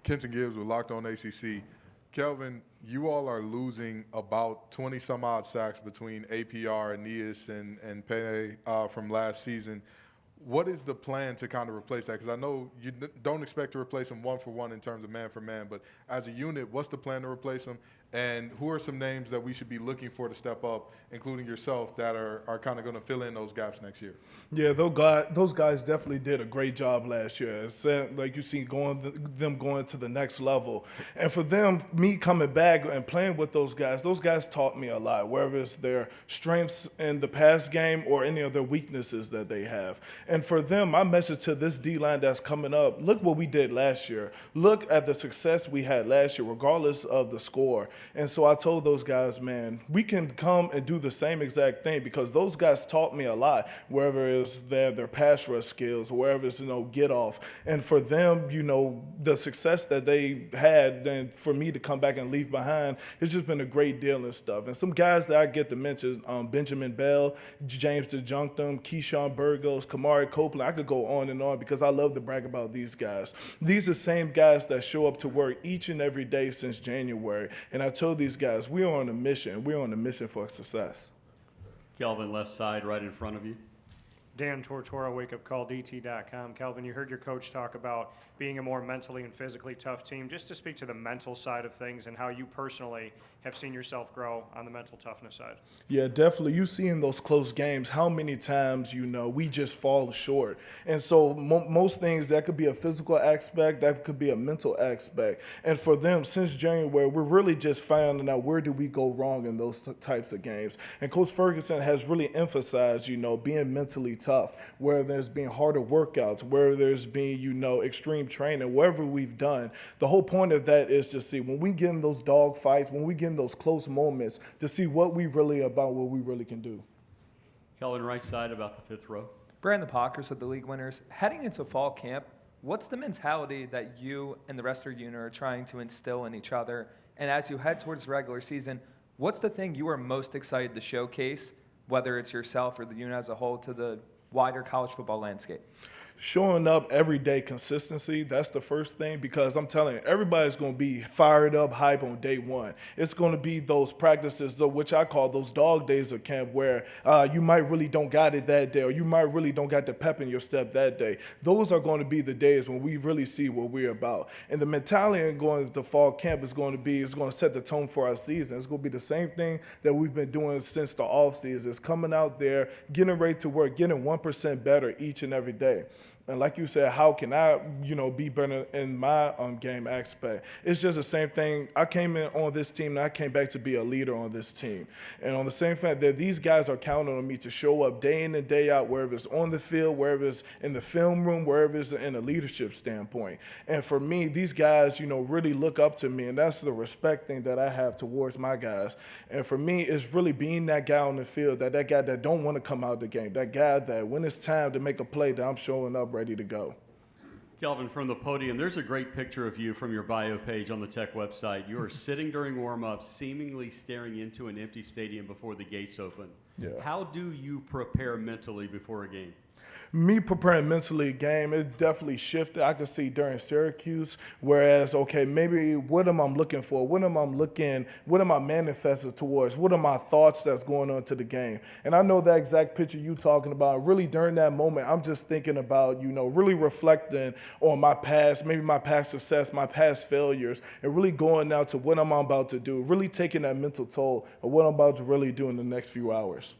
Kenton Gibbs with Locked On ACC. Kelvin, you all are losing about 20-some-odd sacks between APR, Aeneas, and Pene from last season. What is the plan to kind of replace that? Because I know you don't expect to replace them one-for-one in terms of man-for-man, but as a unit, what's the plan to replace them? And who are some names that we should be looking for to step up, including yourself, that are kind of going to fill in those gaps next year? Yeah, those guys definitely did a great job last year. It's like you see them going to the next level. And for them, me coming back and playing with those guys taught me a lot, whether it's their strengths in the pass game or any of their weaknesses that they have. And for them, my message to this D-line that's coming up, look what we did last year. Look at the success we had last year, regardless of the score. And so I told those guys, man, we can come and do the same exact thing because those guys taught me a lot, wherever it's their pass rush skills, wherever it's, get off. And for them, the success that they had, and for me to come back and leave behind, it's just been a great deal and stuff. And some guys that I get to mention, Benjamin Bell, James DeJunctum, Keyshawn Burgos, Kamari Copeland, I could go on and on because I love to brag about these guys. These are the same guys that show up to work each and every day since January. And I told these guys, we are on a mission. We're on a mission for success. Kelvin, left side, right in front of you. Dan Tortora, wakeupcalldt.com. Kelvin, you heard your coach talk about being a more mentally and physically tough team. Just to speak to the mental side of things and how you personally have seen yourself grow on the mental toughness side. Yeah, definitely. You see in those close games how many times, we just fall short. And so most things, that could be a physical aspect, that could be a mental aspect. And for them, since January, we're really just finding out where do we go wrong in those types of games. And Coach Ferguson has really emphasized, being mentally tough, whether there's been harder workouts, whether there's been, extreme training, whatever we've done. The whole point of that is to see when we get in those dog fights, when we get in those close moments, to see what we really about, what we really can do. Kelvin, right side, about the fifth row. Brandon Pockers of the league winners. Heading into fall camp, what's the mentality that you and the rest of your unit are trying to instill in each other? And as you head towards the regular season, what's the thing you are most excited to showcase, whether it's yourself or the unit as a whole, to the wider college football landscape? Showing up every day, consistency, that's the first thing, because I'm telling you, everybody's going to be fired up, hype on day one. It's going to be those practices, which I call those dog days of camp, where you might really don't got it that day, or you might really don't got the pep in your step that day. Those are going to be the days when we really see what we're about. And the mentality in going to fall camp is going to set the tone for our season. It's going to be the same thing that we've been doing since the offseason. It's coming out there, getting ready to work, getting 1% better each and every day. And like you said, how can I, be better in my game aspect? It's just the same thing. I came in on this team, and I came back to be a leader on this team. And on the same fact that these guys are counting on me to show up day in and day out, wherever it's on the field, wherever it's in the film room, wherever it's in a leadership standpoint. And for me, these guys, really look up to me, and that's the respect thing that I have towards my guys. And for me, it's really being that guy on the field, that guy that don't want to come out of the game, that guy that when it's time to make a play, that I'm showing up ready to go. Kelvin, from the podium, there's a great picture of you from your bio page on the Tech website. You are sitting during warm-ups, seemingly staring into an empty stadium before the gates open. Yeah. How do you prepare mentally before a game? Me preparing mentally a game, it definitely shifted. I could see during Syracuse, whereas, okay, maybe what am I looking for? What am I manifesting towards? What are my thoughts that's going on to the game? And I know that exact picture you talking about. Really during that moment, I'm just thinking about, really reflecting on my past, maybe my past success, my past failures, and really going now to what I'm about to do, really taking that mental toll of what I'm about to really do in the next few hours.